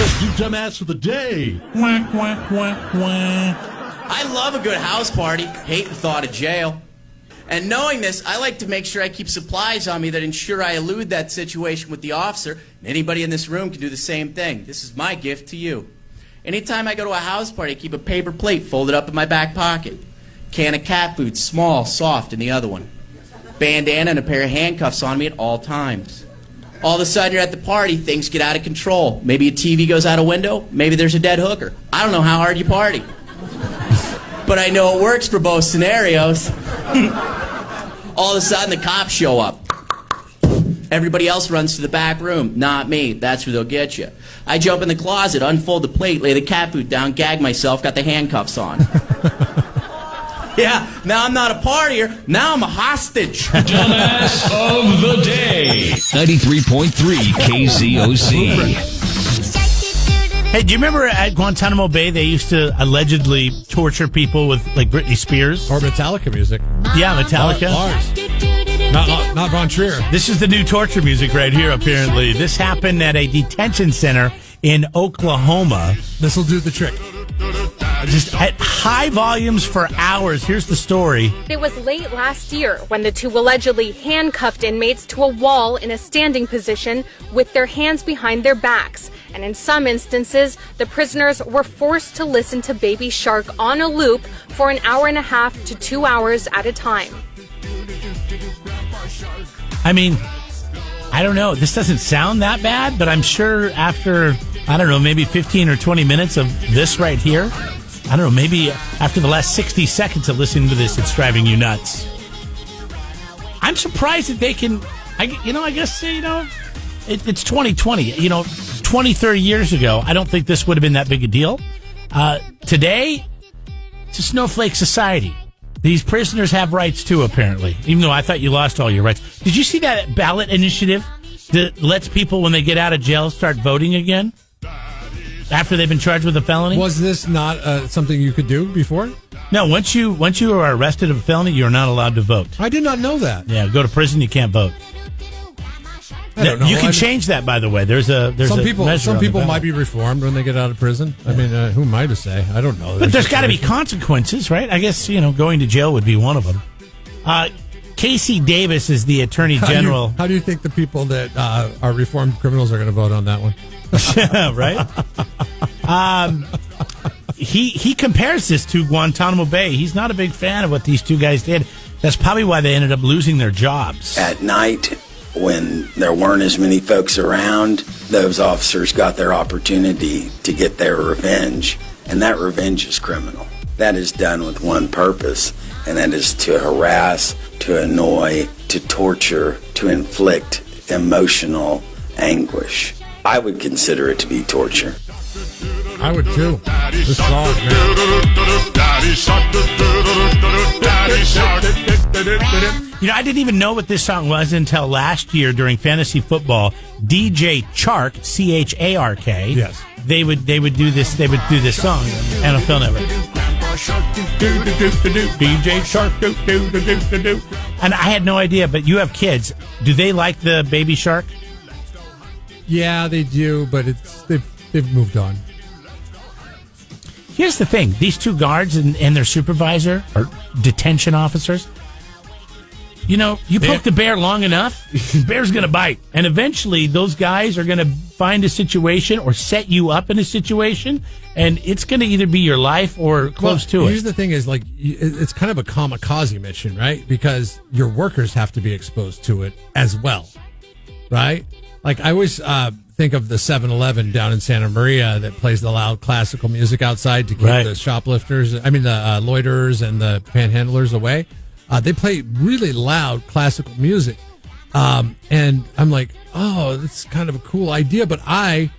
Here's your dumbass of the day. Wah, wah, wah, wah. I love a good house party. Hate the thought of jail. And knowing this, I like to make sure I keep supplies on me that ensure I elude that situation with the officer. And anybody in this room can do the same thing. This is my gift to you. Anytime I go to a house party, I keep a paper plate folded up in my back pocket. Can of cat food, small, soft in the other one. Bandana and a pair of handcuffs on me at all times. All of a sudden, you're at the party, things get out of control. Maybe a TV goes out a window, maybe there's a dead hooker. I don't know how hard you party. But I know it works for both scenarios. All of a sudden, the cops show up. Everybody else runs to the back room. Not me. That's where they'll get you. I jump in the closet, unfold the plate, lay the cat food down, gag myself, got the handcuffs on. Yeah, now I'm not a partier. Now I'm a hostage. Dumbass of the day. 93.3 KZOC. Hey, do you remember at Guantanamo Bay they used to allegedly torture people with like Britney Spears? Or Metallica music. Yeah, Metallica. Lars. Not Von Trier. This is the new torture music right here, apparently. This happened at a detention center in Oklahoma. This will do the trick. Just at high volumes for hours. Here's the story. It was late last year when the two allegedly handcuffed inmates to a wall in a standing position with their hands behind their backs. And in some instances, the prisoners were forced to listen to Baby Shark on a loop for an hour and a half to 2 hours at a time. I mean, I don't know. This doesn't sound that bad, but I'm sure after, I don't know, maybe 15 or 20 minutes of this right here, I don't know, maybe after the last 60 seconds of listening to this, it's driving you nuts. I'm surprised that they can, I guess, it's 2020. 20, 30 years ago, I don't think this would have been that big a deal. Today, it's a snowflake society. These prisoners have rights too, apparently, even though I thought you lost all your rights. Did you see that ballot initiative that lets people, when they get out of jail, start voting again after they've been charged with a felony? Was this not something you could do before? No, once you are arrested of a felony, you're not allowed to vote. I did not know that. Yeah, go to prison, you can't vote. I don't know. You can change that, by the way. There's some people might be reformed when they get out of prison. I mean, who am I to say? I don't know. But there's got to be consequences, right? I guess going to jail would be one of them. Casey Davis is the Attorney General. How do you think the people that are reformed criminals are going to vote on that one? Right? He compares this to Guantanamo Bay. He's not a big fan of what these two guys did. That's probably why they ended up losing their jobs. At night, when there weren't as many folks around, those officers got their opportunity to get their revenge, and that revenge is criminal. That is done with one purpose, and that is to harass, to annoy, to torture, to inflict emotional anguish. I would consider it to be torture. I would too. This song, man. I didn't even know what this song was until last year during fantasy football. DJ Chark, Chark. Yes. They would do this. They would do this song. NFL Network. DJ Chark. And I had no idea. But you have kids. Do they like the Baby Shark? Yeah, they do. But they've moved on. Here's the thing. These two guards and their supervisor or detention officers, you poke the bear long enough, the bear's going to bite. And eventually those guys are going to find a situation or set you up in a situation, and it's going to either be your life or close to it. Here's the thing is, it's kind of a kamikaze mission, right? Because your workers have to be exposed to it as well, right? Like, I always think of the 7-Eleven down in Santa Maria that plays the loud classical music outside to keep the shoplifters, the loiterers and the panhandlers away. They play really loud classical music. And I'm like, oh, that's kind of a cool idea. But I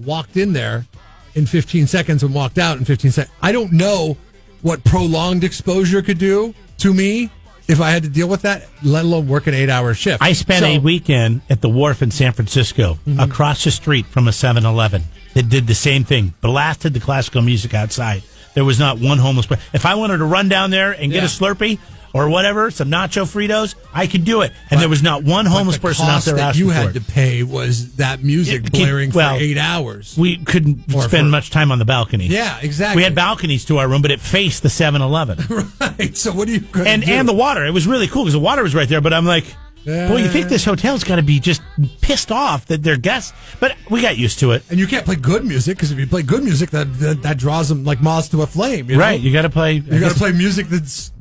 walked in there in 15 seconds and walked out in 15 seconds. I don't know what prolonged exposure could do to me if I had to deal with that, let alone work an 8-hour shift. I spent a weekend at the wharf in San Francisco, across the street from a 7-Eleven that did the same thing, blasted the classical music outside. There was not one homeless person. If I wanted to run down there and get a Slurpee, or whatever, some nacho Fritos, I could do it. And there was not one homeless person out there that asking you for had it. to pay was that music blaring for 8 hours. We couldn't spend much time on the balcony. Yeah, exactly. We had balconies to our room, but it faced the 7-Eleven. Right. So what are you going to do? And the water. It was really cool because the water was right there. But I'm like, boy, you think this hotel's got to be just pissed off that their guests. But we got used to it. And you can't play good music because if you play good music, that draws them like moths to a flame. You right. know? You got to play. You got to play music that's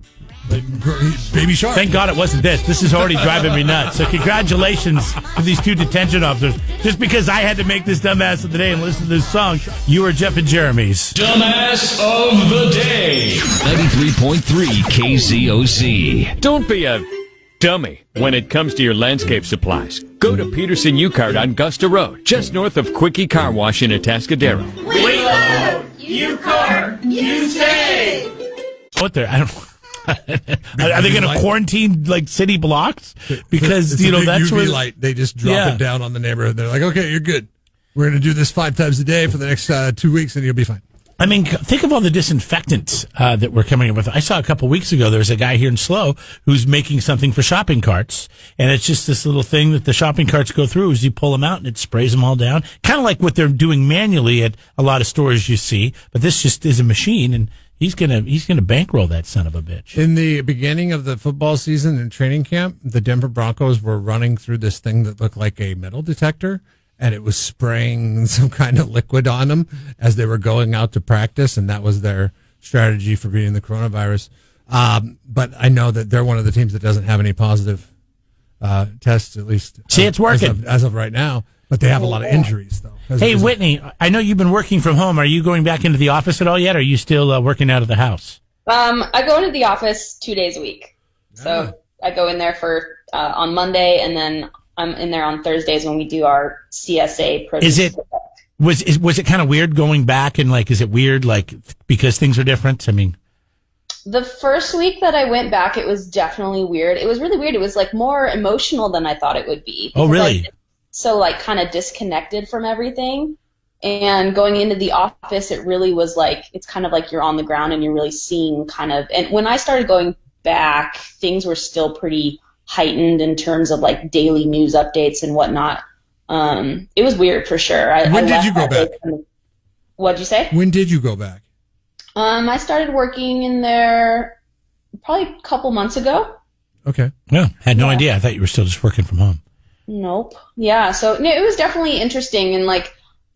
like Baby Shark. Thank God it wasn't this. This is already driving me nuts. So congratulations to these two detention officers. Just because I had to make this dumbass of the day and listen to this song, you are Jeff and Jeremy's Dumbass of the Day. 93.3 KZOC. Don't be a dummy when it comes to your landscape supplies. Go to Peterson Ukart on Gusta Road, just north of Quickie Car Wash in Atascadero. We love Ukart. You save. What there? I don't. Are they going to quarantine like city blocks? Because it's that's UV where light. They just drop it down on the neighborhood. They're like, okay, you're good. We're going to do this 5 times a day for the next 2 weeks, and you'll be fine. I mean, think of all the disinfectants that we're coming up with. I saw a couple weeks ago, there was a guy here in SLO who's making something for shopping carts. And it's just this little thing that the shopping carts go through as you pull them out and it sprays them all down. Kind of like what they're doing manually at a lot of stores you see. But this just is a machine, and he's gonna bankroll that son of a bitch. In the beginning of the football season in training camp, the Denver Broncos were running through this thing that looked like a metal detector, and it was spraying some kind of liquid on them as they were going out to practice, and that was their strategy for beating the coronavirus. But I know that they're one of the teams that doesn't have any positive tests, at least. See, it's working. As of right now. But they have a lot of injuries, though. Hey, Whitney, I know you've been working from home. Are you going back into the office at all yet, or are you still working out of the house? I go into the office 2 days a week. So I go in there for on Monday, and then I'm in there on Thursdays when we do our CSA produce. Was it kind of weird going back, and is it weird because things are different? I mean, the first week that I went back, it was definitely weird. It was really weird. It was more emotional than I thought it would be. Oh, really? So kind of disconnected from everything, and going into the office, it really was it's kind of like you're on the ground and you're really seeing and when I started going back, things were still pretty heightened in terms of daily news updates and whatnot. It was weird for sure. When did you go back? What'd you say? When did you go back? I started working in there probably a couple months ago. Okay. Yeah, had no idea. I thought you were still just working from home. Nope. Yeah. So it was definitely interesting, and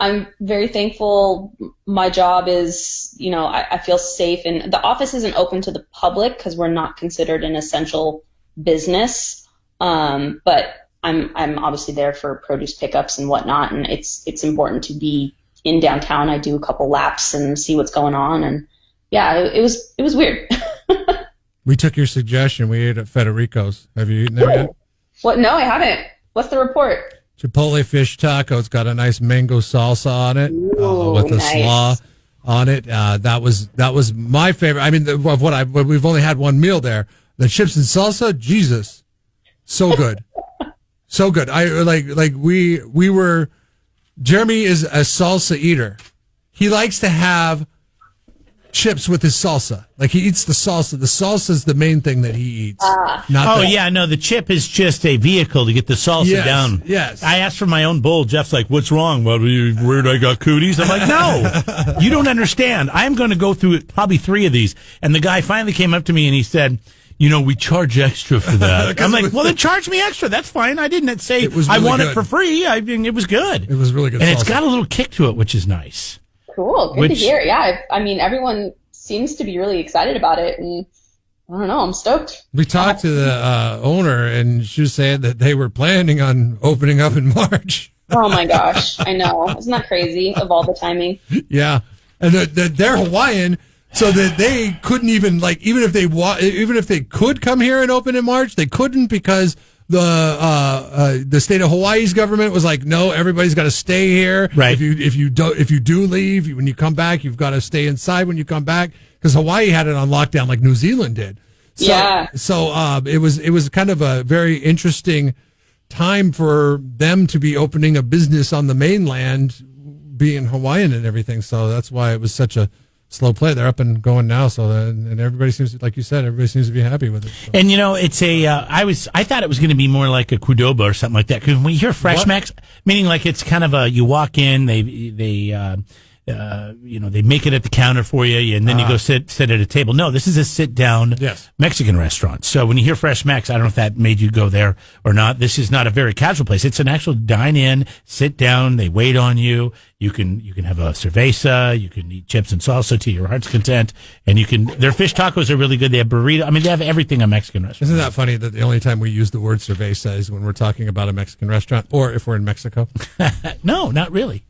I'm very thankful. My job is, I feel safe, and the office isn't open to the public because we're not considered an essential business. But I'm obviously there for produce pickups and whatnot, and it's important to be in downtown. I do a couple laps and see what's going on, and yeah, it was weird. We took your suggestion. We ate at Federico's. Have you eaten there yet? What? No, I haven't. What's the report? Chipotle fish taco. It's got a nice mango salsa on it with a slaw on it. That was my favorite. I mean, we've only had one meal there. The chips and salsa, Jesus, so good, so good. We were. Jeremy is a salsa eater. He likes to have chips with his salsa. He eats the salsa. The salsa is the main thing that he eats. The chip is just a vehicle to get the salsa down. Yes. I asked for my own bowl. Jeff's like, what's wrong? Well, weird, I got cooties. I'm like, no, you don't understand. I'm going to go through probably 3 of these. And the guy finally came up to me and he said, we charge extra for that. I'm like, well, then charge me extra. That's fine. I didn't say I want it for free. I mean, it was good. It was really good. And salsa. It's got a little kick to it, which is nice. Cool. Good to hear. Yeah. I mean, everyone seems to be really excited about it, and I don't know. I'm stoked. We talked to the owner, and she was saying that they were planning on opening up in March. Oh my gosh, I know. Isn't that crazy? Of all the timing. Yeah, and they're Hawaiian, so that they couldn't even even if they could come here and open in March, they couldn't because the state of Hawaii's government was like, no, everybody's got to stay here. Right. If you do leave, when you come back, you've got to stay inside when you come back, because Hawaii had it on lockdown like New Zealand did. So it was kind of a very interesting time for them to be opening a business on the mainland, being Hawaiian and everything. So that's why it was such a slow play. They're up and going now. So and everybody seems, like you said, everybody seems to be happy with it. So. And it's I thought it was going to be more like a Qdoba or something like that. Because when you hear Fresh Max, meaning like it's kind of you walk in, they make it at the counter for you, and then you go sit at a table. No, this is a sit down Mexican restaurant. So when you hear Fresh Max, I don't know if that made you go there or not. This is not a very casual place. It's an actual dine in, sit down. They wait on you. You can have a cerveza. You can eat chips and salsa to your heart's content, and their fish tacos are really good. They have burrito. I mean, they have everything a Mexican restaurant. Isn't that funny that the only time we use the word cerveza is when we're talking about a Mexican restaurant, or if we're in Mexico? No, not really.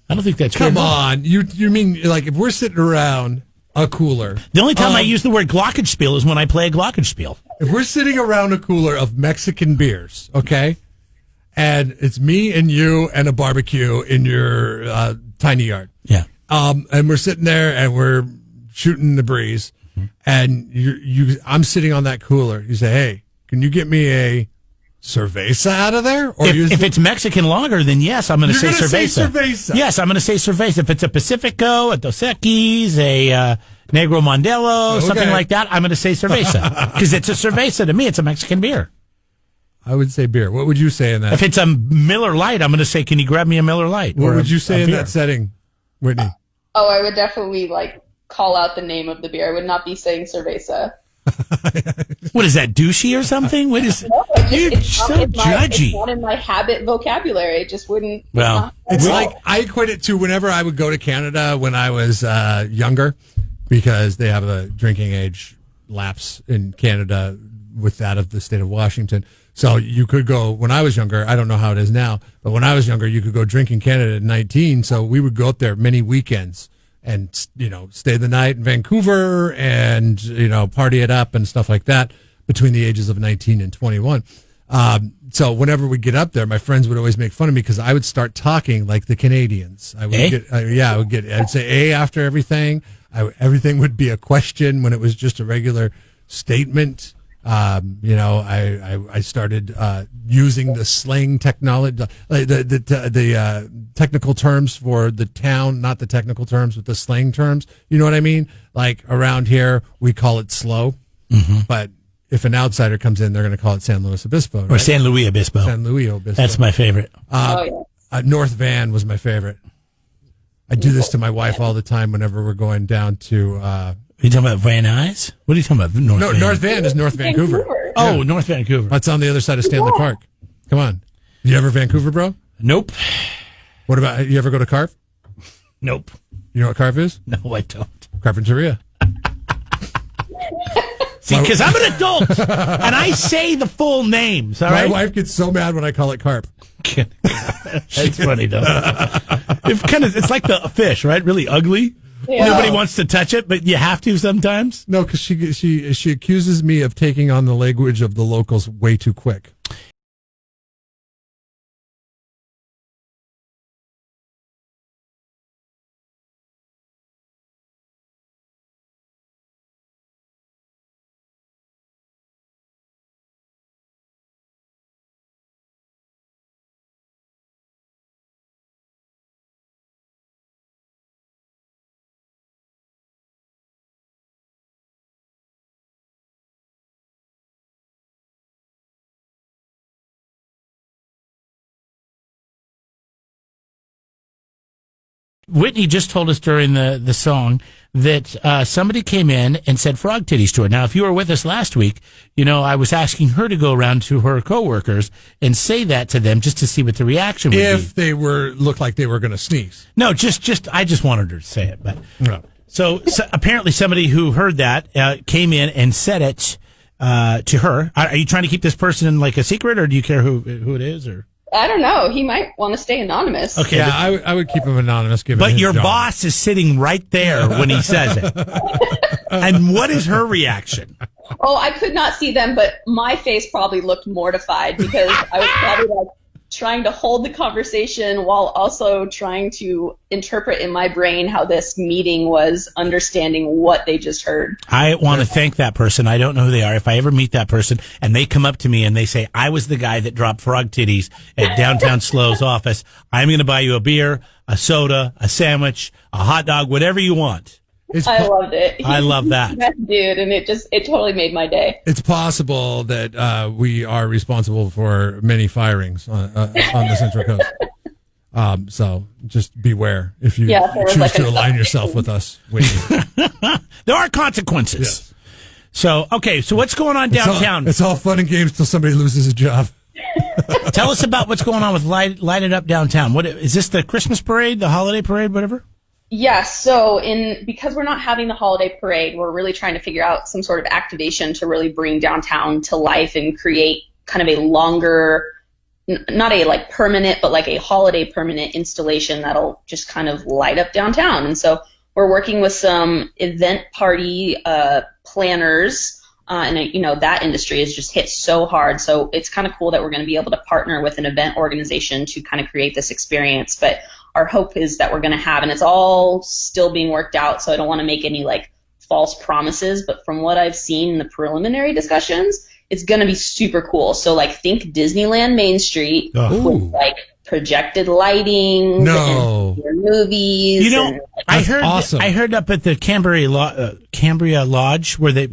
I don't think that's Come weird. on. You mean, like, if we're sitting around a cooler. The only time I use the word glockenspiel is when I play a glockenspiel. If we're sitting around a cooler of Mexican beers, okay, and it's me and you and a barbecue in your tiny yard. Yeah. And we're sitting there and we're shooting the breeze, and I'm sitting on that cooler. You say, hey, can you get me a cerveza out of there? Or if it's Mexican lager, then yes, I'm going to say cerveza. Cerveza. Yes, I'm going to say cerveza. If it's a Pacifico, a Dos Equis, a Negro Modelo, something like that, I'm going to say cerveza. Because it's a cerveza to me. It's a Mexican beer. I would say beer. What would you say in that? If it's a Miller Lite, I'm going to say, can you grab me a Miller Lite? What would you say in that setting, Whitney? Oh, I would definitely call out the name of the beer. I would not be saying cerveza. What is that, douchey or something? What is? No, You're so judgy. It's not in my habit vocabulary. It just wouldn't. Well, it's like I equate it to whenever I would go to Canada when I was younger, because they have a drinking age lapse in Canada with that of the state of Washington. So you could go, when I was younger, I don't know how it is now, but when I was younger, you could go drink in Canada at 19. So we would go up there many weekends and, stay the night in Vancouver and, party it up and stuff like that between the ages of 19 and 21. So whenever we get up there, my friends would always make fun of me because I would start talking like the Canadians. I would I'd say A after everything. Everything would be a question when it was just a regular statement. I started using the slang technology, the technical terms for the town, not the technical terms, but the slang terms. You know what I mean? Like around here, we call it slow, but if an outsider comes in, they're going to call it San Luis Obispo, right? Or San Luis Obispo. San Luis Obispo. That's my favorite. North Van was my favorite. I do this to my wife all the time whenever we're going down to. Are you talking about Van Nuys? What are you talking about? North Van is North Vancouver. Oh, Yeah. North Vancouver. That's on the other side of Stanley Park. Come on. You ever Vancouver, bro? Nope. What about, you ever go to Carve? Nope. You know what Carve is? No, I don't. Carpinteria. See, because I'm an adult, and I say the full names, all right? My wife gets so mad when I call it carp. That's funny, though. It's like the fish, right? Really ugly. Yeah. Nobody wants to touch it, but you have to sometimes. No, because she accuses me of taking on the language of the locals way too quick. Whitney just told us during the song that somebody came in and said frog titties to her. Now, if you were with us last week, I was asking her to go around to her coworkers and say that to them just to see what the reaction would be. If they looked like they were going to sneeze. No, I just wanted her to say it. But no. So apparently somebody who heard that came in and said it to her. Are you trying to keep this person like a secret, or do you care who it is, or? I don't know. He might want to stay anonymous. Okay, yeah, I would keep him anonymous. But your boss is sitting right there when he says it. And what is her reaction? Oh, I could not see them, but my face probably looked mortified because I was probably trying to hold the conversation while also trying to interpret in my brain how this meeting was understanding what they just heard. I want to thank that person. I don't know who they are. If I ever meet that person and they come up to me and they say, I was the guy that dropped frog titties at downtown Slow's office, I'm going to buy you a beer, a soda, a sandwich, a hot dog, whatever you want. I loved it. I love that. Best dude, and it totally made my day. It's possible that we are responsible for many firings on the Central Coast. So just beware if you choose to align yourself with us. There are consequences. Yes. So, okay, so what's going on downtown? It's all fun and games till somebody loses a job. Tell us about what's going on with Light It Up Downtown. What is this, the Christmas parade, the holiday parade, whatever? Yes, so because we're not having the holiday parade, we're really trying to figure out some sort of activation to really bring downtown to life and create kind of a longer, not a like permanent, but like a holiday permanent installation that'll just kind of light up downtown. And so we're working with some event party planners, and that industry has just hit so hard. So it's kind of cool that we're going to be able to partner with an event organization to kind of create this experience. But our hope is that we're going to have, and it's all still being worked out, so I don't want to make any like false promises, but from what I've seen in the preliminary discussions, it's going to be super cool. So like think Disneyland Main Street with like projected lighting, and movies. I heard up at the Cambria Lodge Pines Lodge where they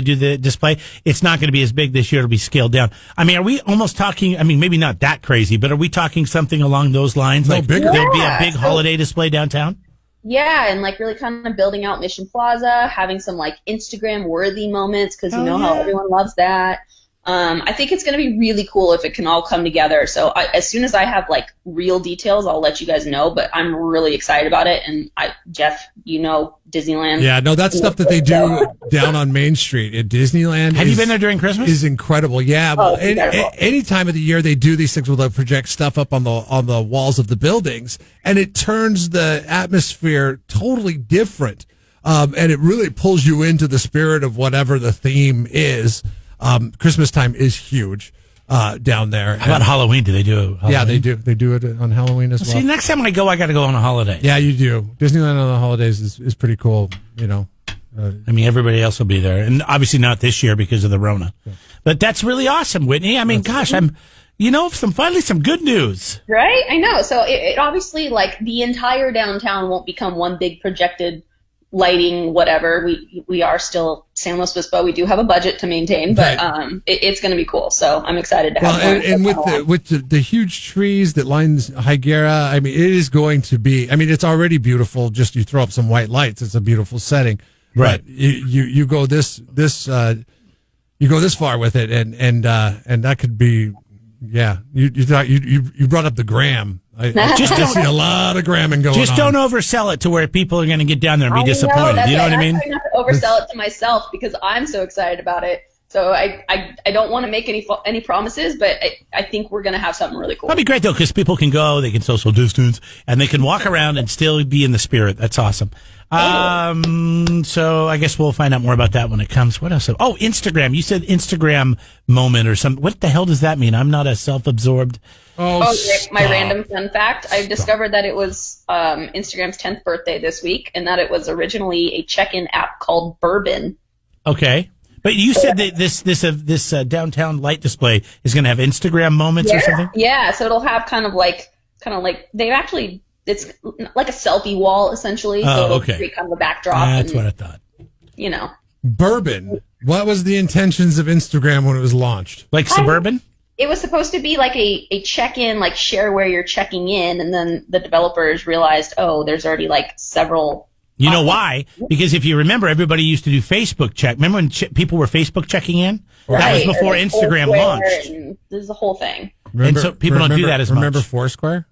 do the display. It's not going to be as big this year. It'll be scaled down. I mean, are we almost talking? I mean, maybe not that crazy, but are we talking something along those lines? No, like bigger. There'll be a big holiday display downtown. Yeah, and like really kind of building out Mission Plaza, having some like Instagram worthy moments because how everyone loves that. I think it's going to be really cool if it can all come together. So as soon as I have like real details, I'll let you guys know. But I'm really excited about it. And Jeff, Disneyland. Yeah, no, that's stuff that they do down on Main Street at Disneyland. Have you been there during Christmas? Is incredible. Yeah, any time of the year they do these things where they'll project stuff up on the walls of the buildings, and it turns the atmosphere totally different. And it really pulls you into the spirit of whatever the theme is. Christmas time is huge down there. How about Halloween? Do they do Halloween? Yeah, they do. They do it on Halloween as well. See, next time I go, I got to go on a holiday. Yeah, you do. Disneyland on the holidays is pretty cool, I mean, everybody else will be there. And obviously not this year because of the Rona. Yeah. But that's really awesome, Whitney. I mean, finally some good news. Right? I know. So it obviously, like, the entire downtown won't become one big projected lighting, whatever. We are still San Luis Obispo. We do have a budget to maintain, but it's going to be cool. So I'm excited to have more. And with the huge trees that lines Higuera, I mean, it is going to be. I mean, it's already beautiful. Just you throw up some white lights, it's a beautiful setting. Right. But you go this far with it, and that could be. Yeah, you brought up the gram. I just see a lot of gramming going on. Just don't oversell it to where people are going to get down there and be disappointed. You know what I mean? I'm trying not to oversell it to myself because I'm so excited about it. So I don't want to make any promises, but I think we're going to have something really cool. That'd be great, though, because people can go, they can social distance, and they can walk around and still be in the spirit. That's awesome. So I guess we'll find out more about that when it comes. What else? Oh, Instagram. You said Instagram moment or something. What the hell does that mean? I'm not a self-absorbed. My random fun fact. I've discovered that it was Instagram's 10th birthday this week, and that it was originally a check-in app called Bourbon. Okay. But you said that this downtown light display is going to have Instagram moments or something? Yeah, so it'll have kind of like they've actually, it's like a selfie wall essentially. So it'll create kind of a backdrop. That's what I thought. Bourbon. What was the intentions of Instagram when it was launched? Like suburban? It was supposed to be like a check-in, like share where you're checking in, and then the developers realized, there's already like several. You know why? Because if you remember, everybody used to do Facebook check. Remember when people were Facebook checking in? Right. That was before Instagram launched. There's the whole thing. And so people don't do that as much. Remember Foursquare?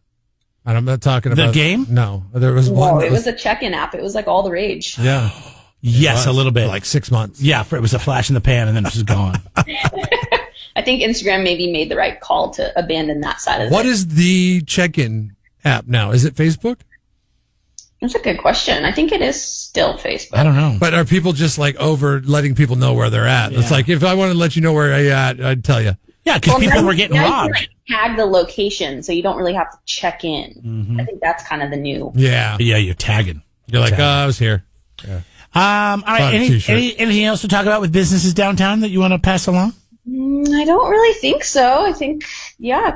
I'm not talking about the game. No, there was one. It was a check-in app. It was like all the rage. Yeah. Yes, a little bit. Like 6 months. Yeah, it was a flash in the pan, and then it was gone. I think Instagram maybe made the right call to abandon that side of it. What is the check-in app now? Is it Facebook? That's a good question. I think it is still Facebook. I don't know. But are people just like over letting people know where they're at? Yeah. It's like, if I want to let you know where you're at, I'd tell you. Yeah, because people were getting robbed. You can tag the location, so you don't really have to check in. Mm-hmm. I think that's kind of the new. Yeah. Yeah, you're tagging. You're like, I was here. Yeah. All right. Anything else to talk about with businesses downtown that you want to pass along? I don't really think so. I think,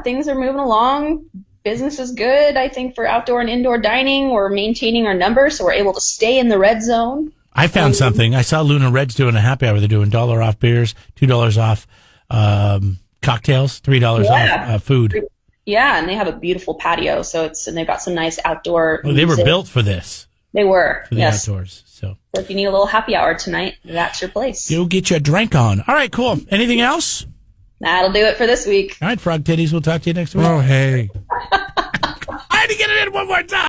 things are moving along. business is good, I think, for outdoor and indoor dining. We're maintaining our numbers, so we're able to stay in the red zone. I found something. I saw Luna Red's doing a happy hour. They're doing $1 off beers, $2 off cocktails, $3 off food. Yeah, and they have a beautiful patio, and they've got some nice outdoor. Well, they were built for this. They were for the outdoors. So if you need a little happy hour tonight, that's your place. Go get your drink on. All right, cool. Anything else? That'll do it for this week. All right, Frog Titties. We'll talk to you next week. Oh, hey. I had to get it in one more time.